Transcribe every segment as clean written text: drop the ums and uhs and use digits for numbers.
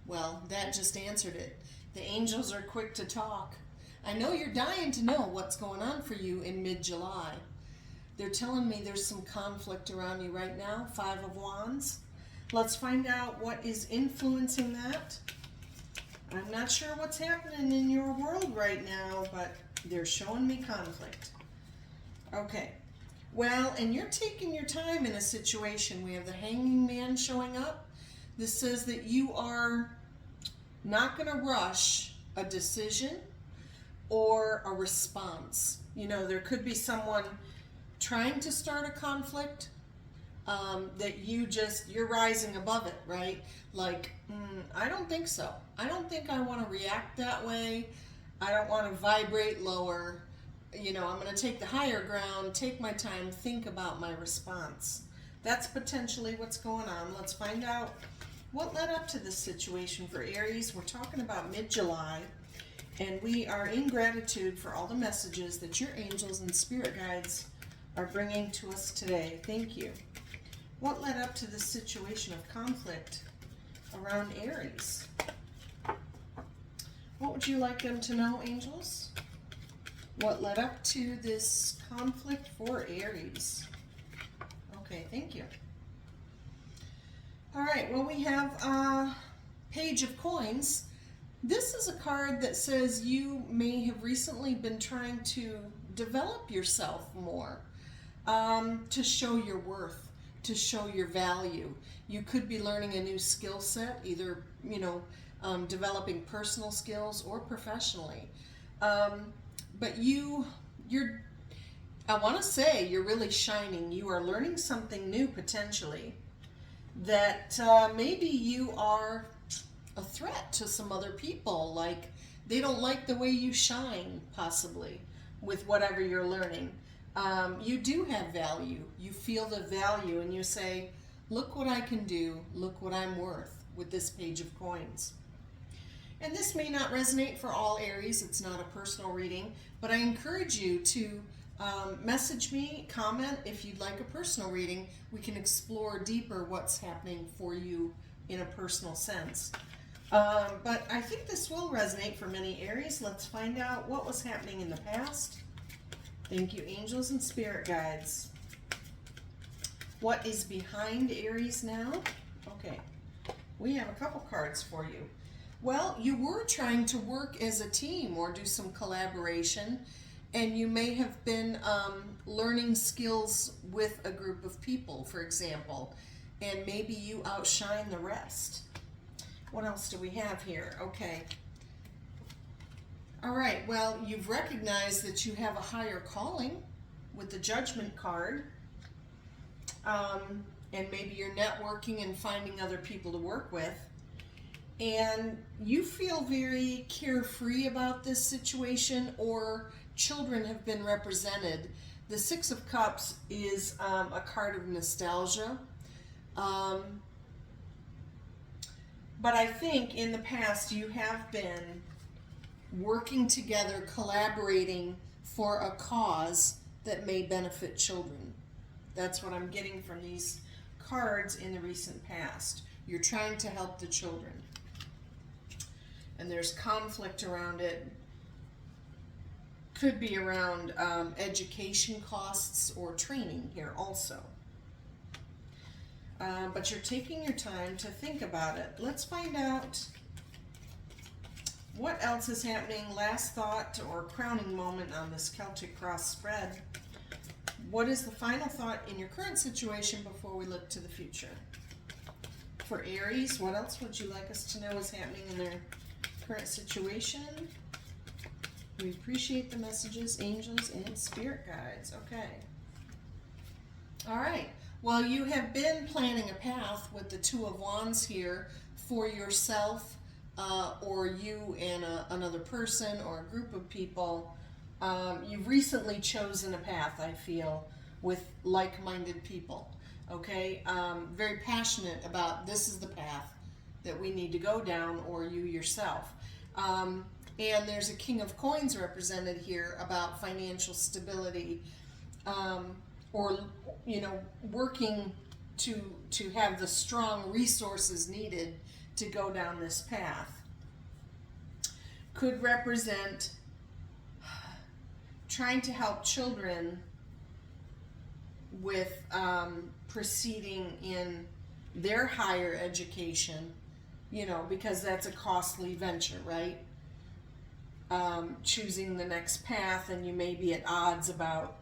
Well, that just answered it. The angels are quick to talk. I know you're dying to know what's going on for you in mid-July. They're telling me there's some conflict around you right now, Five of Wands. Let's find out what is influencing that. I'm not sure what's happening in your world right now, but they're showing me conflict. Okay. Well, and you're taking your time in a situation. We have the Hanging Man showing up. This says that you are not going to rush a decision or a response. You know, there could be someone trying to start a conflict that you're rising above it, right? Like, I don't think so. I don't think I want to react that way. I don't want to vibrate lower. You know, I'm going to take the higher ground, take my time, think about my response. That's potentially what's going on. Let's find out what led up to this situation for Aries. We're talking about mid-July, and we are in gratitude for all the messages that your angels and spirit guides are bringing to us today. Thank you. What led up to this situation of conflict around Aries? What would you like them to know, angels? What led up to this conflict for Aries? Okay, thank you. All right, well, we have Page of Coins. This is a card that says you may have recently been trying to develop yourself more, to show your worth, to show your value. You could be learning a new skill set, either, developing personal skills or professionally. But I want to say you're really shining. You are learning something new potentially that maybe you are a threat to some other people. Like they don't like the way you shine, possibly, with whatever you're learning. You do have value. You feel the value and you say, look what I can do. Look what I'm worth with this Page of Coins. And this may not resonate for all Aries. It's not a personal reading, but I encourage you to message me, comment if you'd like a personal reading. We can explore deeper what's happening for you in a personal sense. But I think this will resonate for many Aries. Let's find out what was happening in the past. Thank you, angels and spirit guides. What is behind Aries now? Okay, we have a couple cards for you. Well, you were trying to work as a team or do some collaboration, and you may have been learning skills with a group of people, for example, and maybe you outshine the rest. What else do we have here? Okay. All right, well, you've recognized that you have a higher calling with the Judgment card, and maybe you're networking and finding other people to work with. And you feel very carefree about this situation, or children have been represented. The Six of Cups is a card of nostalgia. But I think in the past you have been working together, collaborating for a cause that may benefit children. That's what I'm getting from these cards in the recent past. You're trying to help the children. And there's conflict around it. Could be around education costs or training here also. But you're taking your time to think about it. Let's find out what else is happening. Last thought or crowning moment on this Celtic cross spread. What is the final thought in your current situation before we look to the future? For Aries, what else would you like us to know is happening in their current situation? We appreciate the messages, angels, and spirit guides. Okay. All right. Well, you have been planning a path with the Two of Wands here for yourself, or you and another person or a group of people. You've recently chosen a path, I feel, with like-minded people. Okay? Very passionate about this is the path that we need to go down, or you yourself. And there's a King of Coins represented here about financial stability, or working to have the strong resources needed to go down this path. Could represent trying to help children with proceeding in their higher education, you know, because that's a costly venture, right? Choosing the next path, and you may be at odds about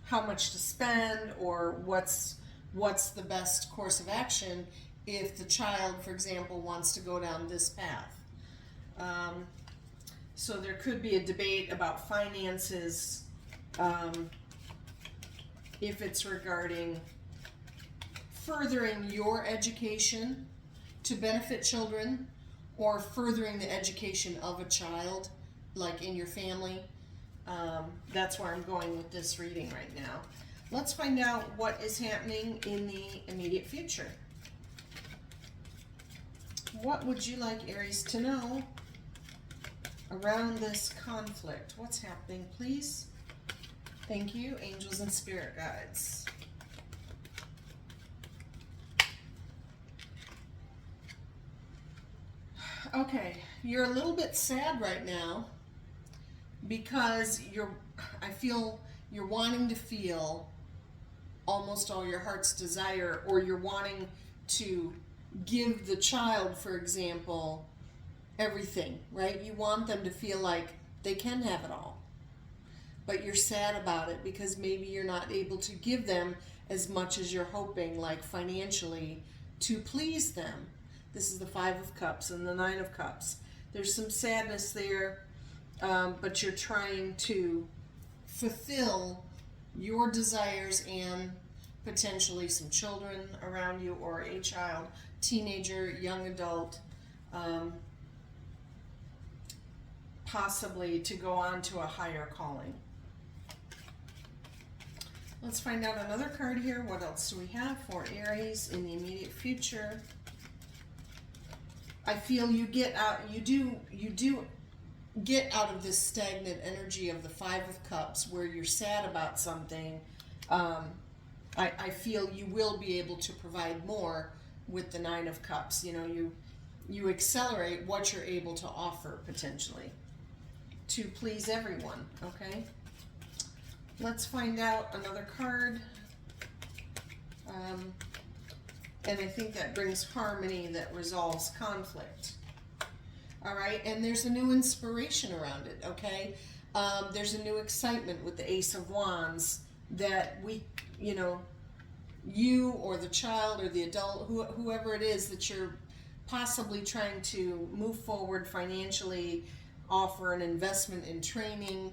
how much to spend or what's the best course of action if the child, for example, wants to go down this path. So there could be a debate about finances, if it's regarding furthering your education to benefit children, or furthering the education of a child, like in your family. That's where I'm going with this reading right now. Let's find out what is happening in the immediate future. What would you like Aries to know around this conflict? What's happening, please? Thank you, angels and spirit guides. Okay, you're a little bit sad right now because I feel you're wanting to feel almost all your heart's desire, or you're wanting to give the child, for example, everything, right? You want them to feel like they can have it all. But you're sad about it because maybe you're not able to give them as much as you're hoping, like financially, to please them. This is the 5 of Cups and the 9 of Cups. There's some sadness there, but you're trying to fulfill your desires and potentially some children around you, or a child, teenager, young adult, possibly to go on to a higher calling. Let's find out another card here. What else do we have for Aries in the immediate future? I feel you get out, you do get out of this stagnant energy of the 5 of Cups where you're sad about something. I feel you will be able to provide more with the 9 of Cups. You know, you accelerate what you're able to offer potentially to please everyone, okay? Let's find out another card. And I think that brings harmony that resolves conflict. All right, and there's a new inspiration around it, okay? There's a new excitement with the Ace of Wands that you or the child or the adult, whoever it is that you're possibly trying to move forward financially, offer an investment in training.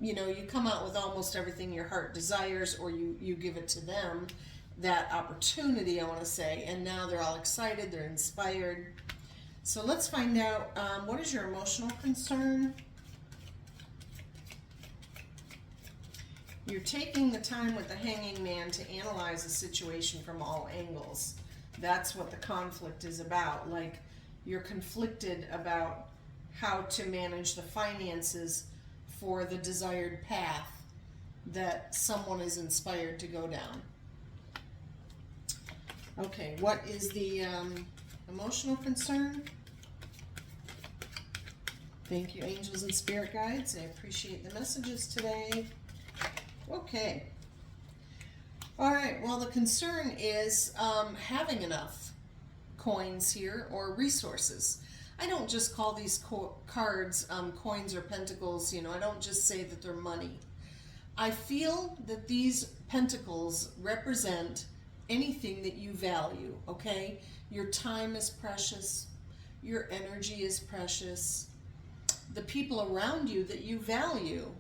You come out with almost everything your heart desires, or you give it to them, that opportunity, I want to say, and now they're all excited, they're inspired. So let's find out, what is your emotional concern? You're taking the time with the Hanging Man to analyze the situation from all angles. That's what the conflict is about. Like, you're conflicted about how to manage the finances for the desired path that someone is inspired to go down. Okay, what is the emotional concern? Thank you, angels and spirit guides. I appreciate the messages today. Okay. All right, well, the concern is having enough coins here or resources. I don't just call these cards coins or pentacles, I don't just say that they're money. I feel that these pentacles represent anything that you value, okay? Your time is precious. Your energy is precious. The people around you that you value,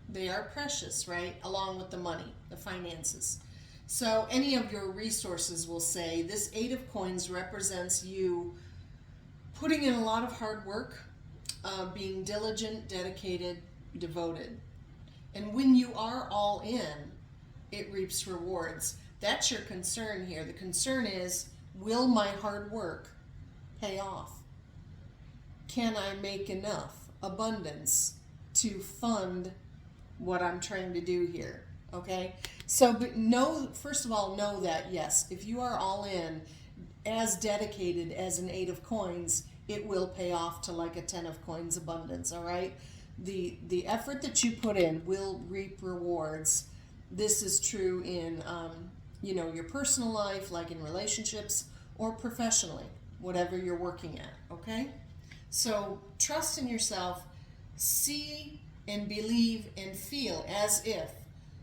they are precious, right? Along with the money, the finances. So any of your resources will say this 8 of Coins represents you putting in a lot of hard work, being diligent, dedicated, devoted. And when you are all in, it reaps rewards. That's your concern here. The concern is, will my hard work pay off? Can I make enough abundance to fund what I'm trying to do here? Okay? So, but first of all, know that, yes, if you are all in, as dedicated as an 8 of coins, it will pay off to like a 10 of coins abundance, all right? The effort that you put in will reap rewards. This is true in, your personal life, like in relationships, or professionally, whatever you're working at, okay? So trust in yourself, see and believe and feel as if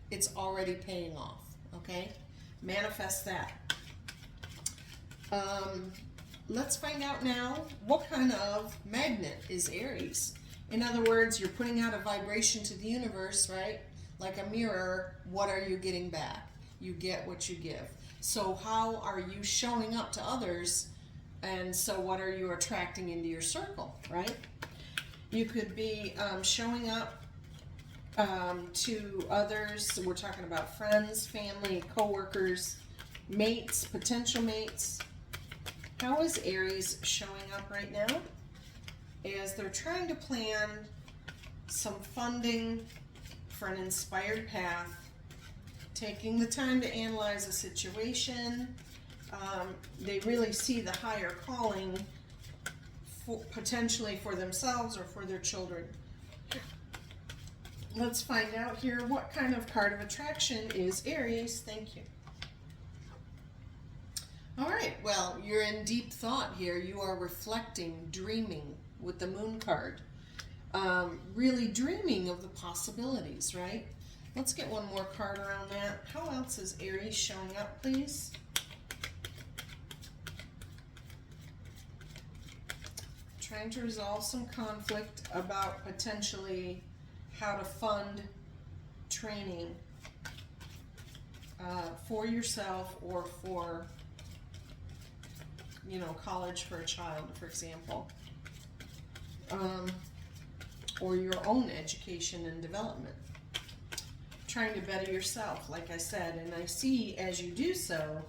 it's already paying off, okay? Manifest that. Let's find out now, what kind of magnet is Aries? In other words, you're putting out a vibration to the universe, right? Like a mirror, what are you getting back? You get what you give. So how are you showing up to others? And so what are you attracting into your circle, right? You could be showing up to others. So we're talking about friends, family, co-workers, mates, potential mates. How is Aries showing up right now? As they're trying to plan some funding for an inspired path, taking the time to analyze a situation. They really see the higher calling potentially for themselves or for their children. Let's find out here what kind of card of attraction is Aries. Thank you. All right, well, you're in deep thought here. You are reflecting, dreaming with the moon card. Really dreaming of the possibilities, right? Let's get one more card around that. How else is Aries showing up, please? Trying to resolve some conflict about potentially how to fund training for yourself or for, college for a child, for example. Or your own education and development. Trying to better yourself, like I said, and I see as you do so,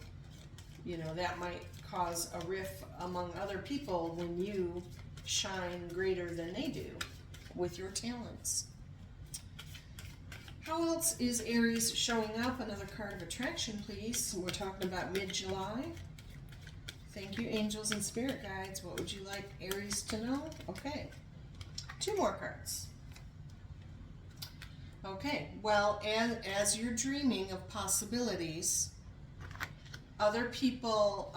that might cause a rift among other people when you shine greater than they do with your talents. How else is Aries showing up? Another card of attraction, please. We're talking about mid-July. Thank you, angels and spirit guides. What would you like Aries to know? Okay. 2 more cards. Okay, well, as you're dreaming of possibilities, other people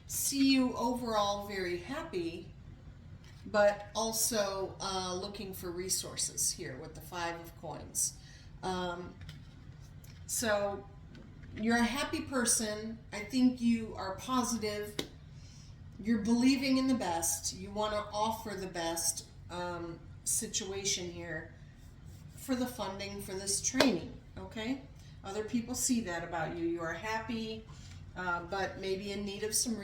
see you overall very happy, but also looking for resources here with the 5 of coins. So you're a happy person. I think you are positive. You're believing in the best. You want to offer the best situation here for the funding for this training, okay? Other people see that about you. You are happy, but maybe in need of some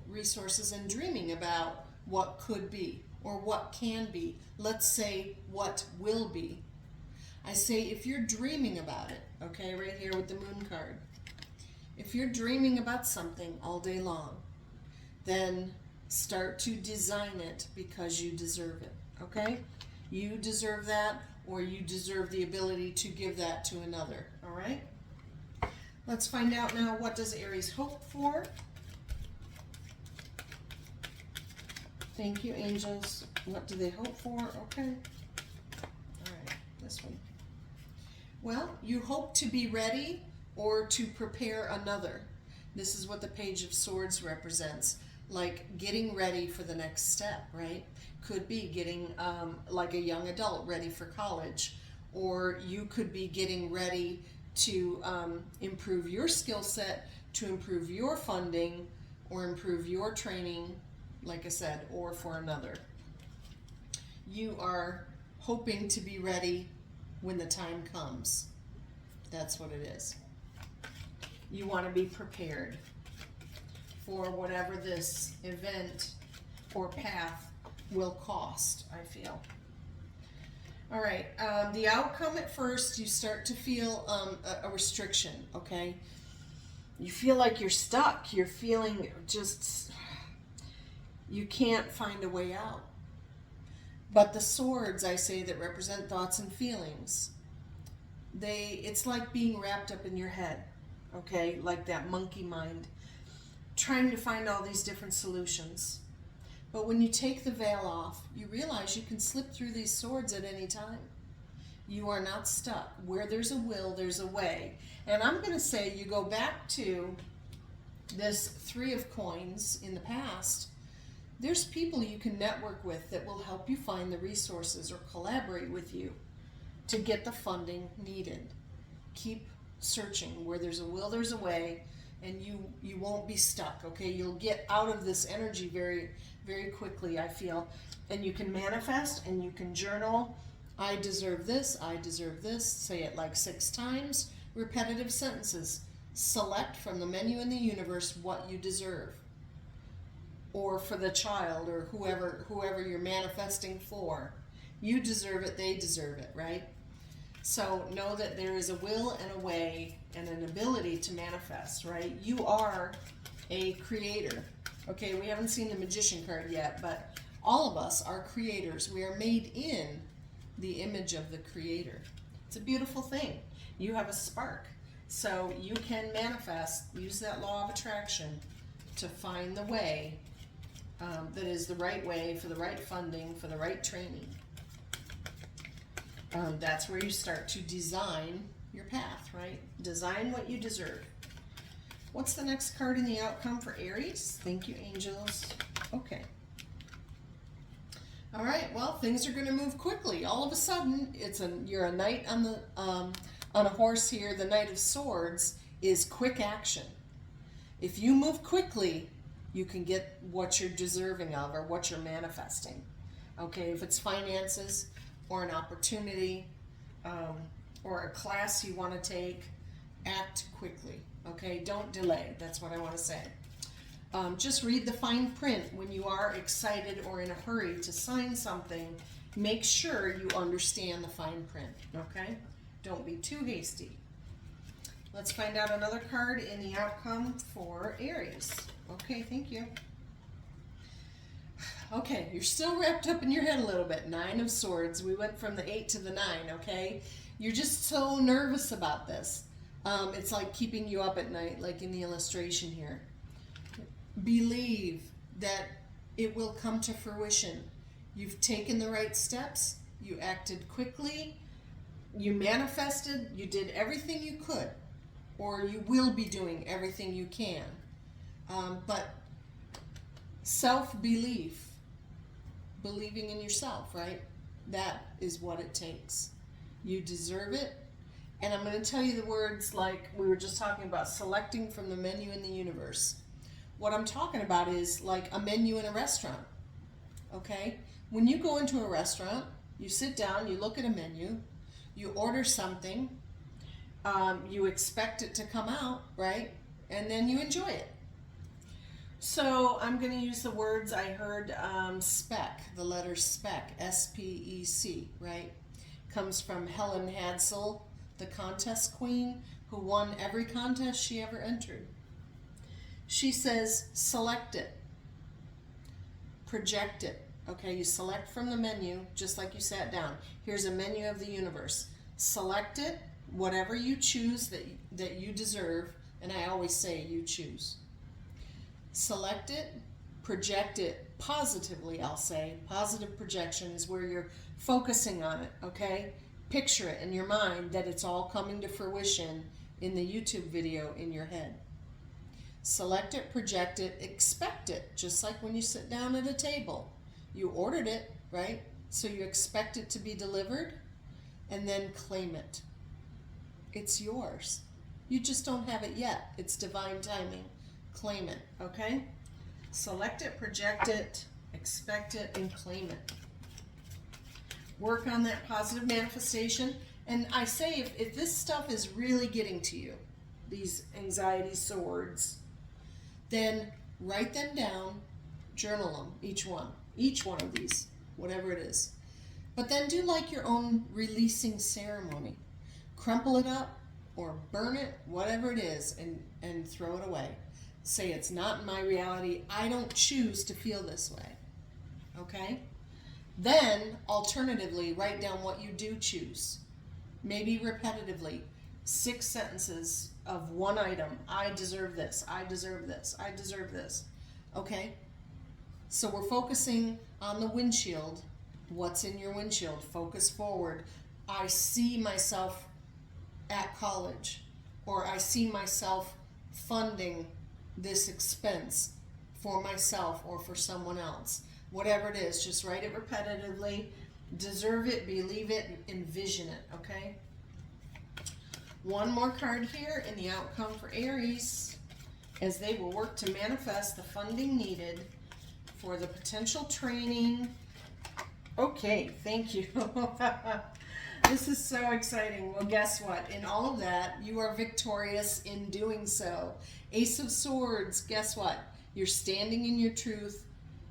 resources and dreaming about what could be or what can be. Let's say what will be. I say if you're dreaming about it, okay, right here with the moon card. If you're dreaming about something all day long, then start to design it because you deserve it, okay? You deserve that, or you deserve the ability to give that to another, all right? Let's find out now, what does Aries hope for? Thank you, angels. What do they hope for? Okay. All right, this one. Well, you hope to be ready or to prepare another. This is what the Page of Swords represents, like getting ready for the next step, right? Could be getting, like a young adult, ready for college, or you could be getting ready to improve your skill set, to improve your funding, or improve your training, like I said, or for another. You are hoping to be ready when the time comes. That's what it is. You want to be prepared for whatever this event or path will cost, I feel. All right, the outcome at first, you start to feel a restriction, okay? You feel like you're stuck. You're feeling just, you can't find a way out. But the swords, I say, that represent thoughts and feelings, it's like being wrapped up in your head, okay? Like that monkey mind, trying to find all these different solutions. But when you take the veil off, you realize you can slip through these swords at any time. You are not stuck. Where there's a will, there's a way. And I'm going to say you go back to this 3 of coins in the past. There's people you can network with that will help you find the resources or collaborate with you to get the funding needed. Keep searching. Where there's a will, there's a way, and you won't be stuck, okay? You'll get out of this energy very, very quickly, I feel. And you can manifest and you can journal. I deserve this, I deserve this. Say it like 6 times. Repetitive sentences. Select from the menu in the universe what you deserve. Or for the child or whoever you're manifesting for. You deserve it, they deserve it, right? So know that there is a will and a way and an ability to manifest, right? You are a creator. Okay, we haven't seen the Magician card yet, but all of us are creators. We are made in the image of the Creator. It's a beautiful thing. You have a spark. So you can manifest, use that law of attraction to find the way that is the right way for the right funding, for the right training. That's where you start to design your path, right? Design what you deserve. What's the next card in the outcome for Aries? Thank you, angels. Okay. All right, well, things are going to move quickly. All of a sudden, you're a knight on a horse here. The Knight of Swords is quick action. If you move quickly, you can get what you're deserving of or what you're manifesting. Okay, if it's finances or an opportunity or a class you want to take, act quickly. Okay, don't delay. That's what I want to say. Just read the fine print when you are excited or in a hurry to sign something. Make sure you understand the fine print, okay? Don't be too hasty. Let's find out another card in the outcome for Aries. Okay, thank you. Okay, you're still wrapped up in your head a little bit. 9 of Swords. We went from the 8 to the 9, okay? You're just so nervous about this. It's like keeping you up at night, like in the illustration here. Believe that it will come to fruition. You've taken the right steps. You acted quickly. You manifested. You did everything you could. Or you will be doing everything you can. But self-belief, believing in yourself, right? That is what it takes. You deserve it. And I'm going to tell you the words like we were just talking about, selecting from the menu in the universe. What I'm talking about is like a menu in a restaurant, okay? When you go into a restaurant, you sit down, you look at a menu, you order something, you expect it to come out, right? And then you enjoy it. So I'm going to use the words I heard, spec, the letter spec, S-P-E-C, right? Comes from Helen Hadsel, the contest queen, who won every contest she ever entered. She says, select it, project it. Okay, you select from the menu, just like you sat down. Here's a menu of the universe. Select it, whatever you choose that you deserve, and I always say you choose. Select it, project it positively, I'll say. Positive projection is where you're focusing on it, okay? Picture it in your mind that it's all coming to fruition in the YouTube video in your head. Select it, project it, expect it, just like when you sit down at a table. You ordered it, right? So you expect it to be delivered, and then claim it. It's yours. You just don't have it yet. It's divine timing. Claim it, okay? Select it, project it, expect it, and claim it. Work on that positive manifestation. And I say if this stuff is really getting to you, these anxiety swords, then write them down, journal them, each one of these, whatever it is. But then do like your own releasing ceremony. Crumple it up or burn it, whatever it is, and throw it away. Say it's not my reality. I don't choose to feel this way. Okay? Then, alternatively, write down what you do choose. Maybe repetitively. 6 sentences of one item. I deserve this. I deserve this. I deserve this. Okay? So we're focusing on the windshield. What's in your windshield? Focus forward. I see myself at college, or I see myself funding this expense for myself or for someone else. Whatever it is, just write it repetitively. Deserve it, believe it, envision it, okay? One more card here in the outcome for Aries, as they will work to manifest the funding needed for the potential training. Okay, thank you. This is so exciting. Well, guess what? In all of that, you are victorious in doing so. Ace of Swords, guess what? You're standing in your truth.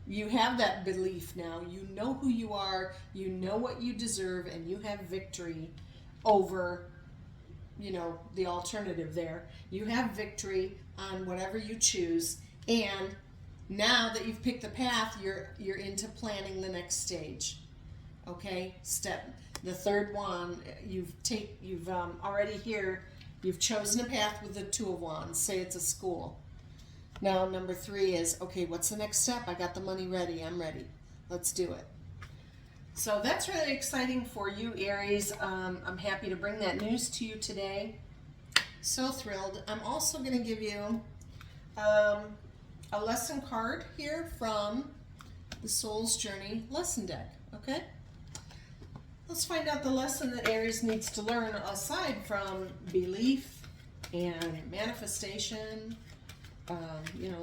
You have that belief now. You know who you are. You know what you deserve, and you have victory over, you know, the alternative there. You have victory on whatever you choose, and now that you've picked the path, you're into planning the next stage. Okay, the third one, you've already here, you've chosen a path with the Two of Wands. Say it's a school. Now number 3 is, okay, what's the next step? I got the money ready. I'm ready. Let's do it. So that's really exciting for you, Aries. I'm happy to bring that news to you today. So thrilled. I'm also going to give you a lesson card here from the Soul's Journey lesson deck. Okay? Let's find out the lesson that Aries needs to learn aside from belief and manifestation,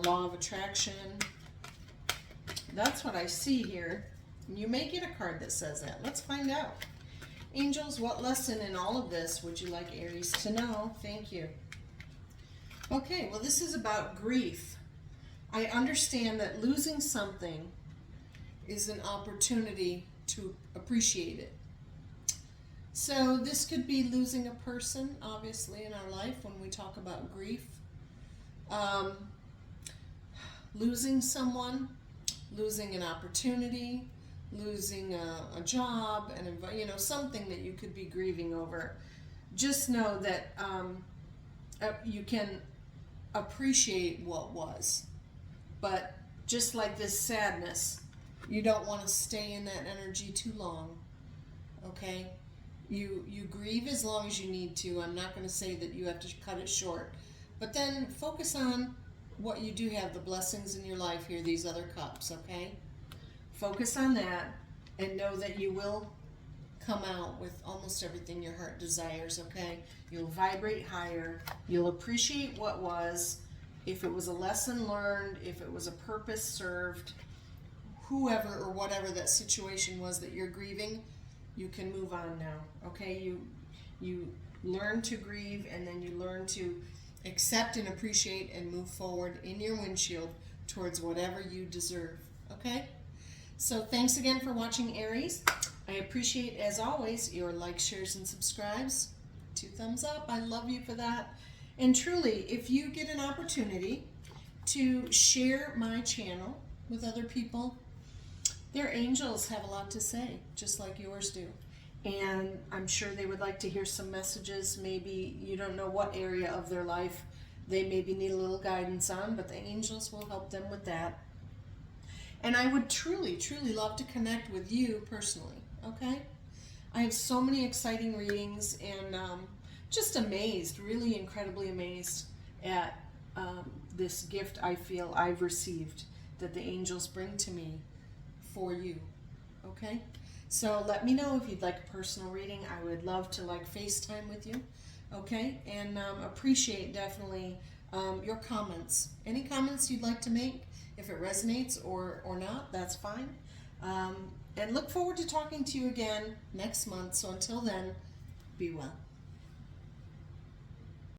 law of attraction. That's what I see here. You may get a card that says that. Let's find out. Angels, what lesson in all of this would you like Aries to know? Thank you. Okay, well, this is about grief. I understand that losing something is an opportunity to appreciate it. So this could be losing a person, obviously, in our life when we talk about grief. Losing someone, losing an opportunity, losing a job, and something that you could be grieving over. Just know that you can appreciate what was, but just like this sadness, you don't want to stay in that energy too long. Okay? You grieve as long as you need to. I'm not going to say that you have to cut it short, but then focus on what you do have, the blessings in your life here, these other cups, okay? Focus on that and know that you will come out with almost everything your heart desires, okay? You'll vibrate higher. You'll appreciate what was. If it was a lesson learned, if it was a purpose served, whoever or whatever that situation was that you're grieving, you can move on now, okay? You learn to grieve, and then you learn to accept and appreciate and move forward in your windshield towards whatever you deserve, okay? So thanks again for watching, Aries. I appreciate, as always, your likes, shares, and subscribes. 2 thumbs up. I love you for that. And truly, if you get an opportunity to share my channel with other people, their angels have a lot to say, just like yours do. And I'm sure they would like to hear some messages. Maybe you don't know what area of their life they maybe need a little guidance on, but the angels will help them with that. And I would truly, truly love to connect with you personally, okay? I have so many exciting readings, and just amazed, really incredibly amazed at this gift I feel I've received that the angels bring to me for you, okay? So let me know if you'd like a personal reading. I would love to FaceTime with you, okay? And appreciate definitely your comments. Any comments you'd like to make, if it resonates or not, that's fine. And look forward to talking to you again next month. So until then, be well.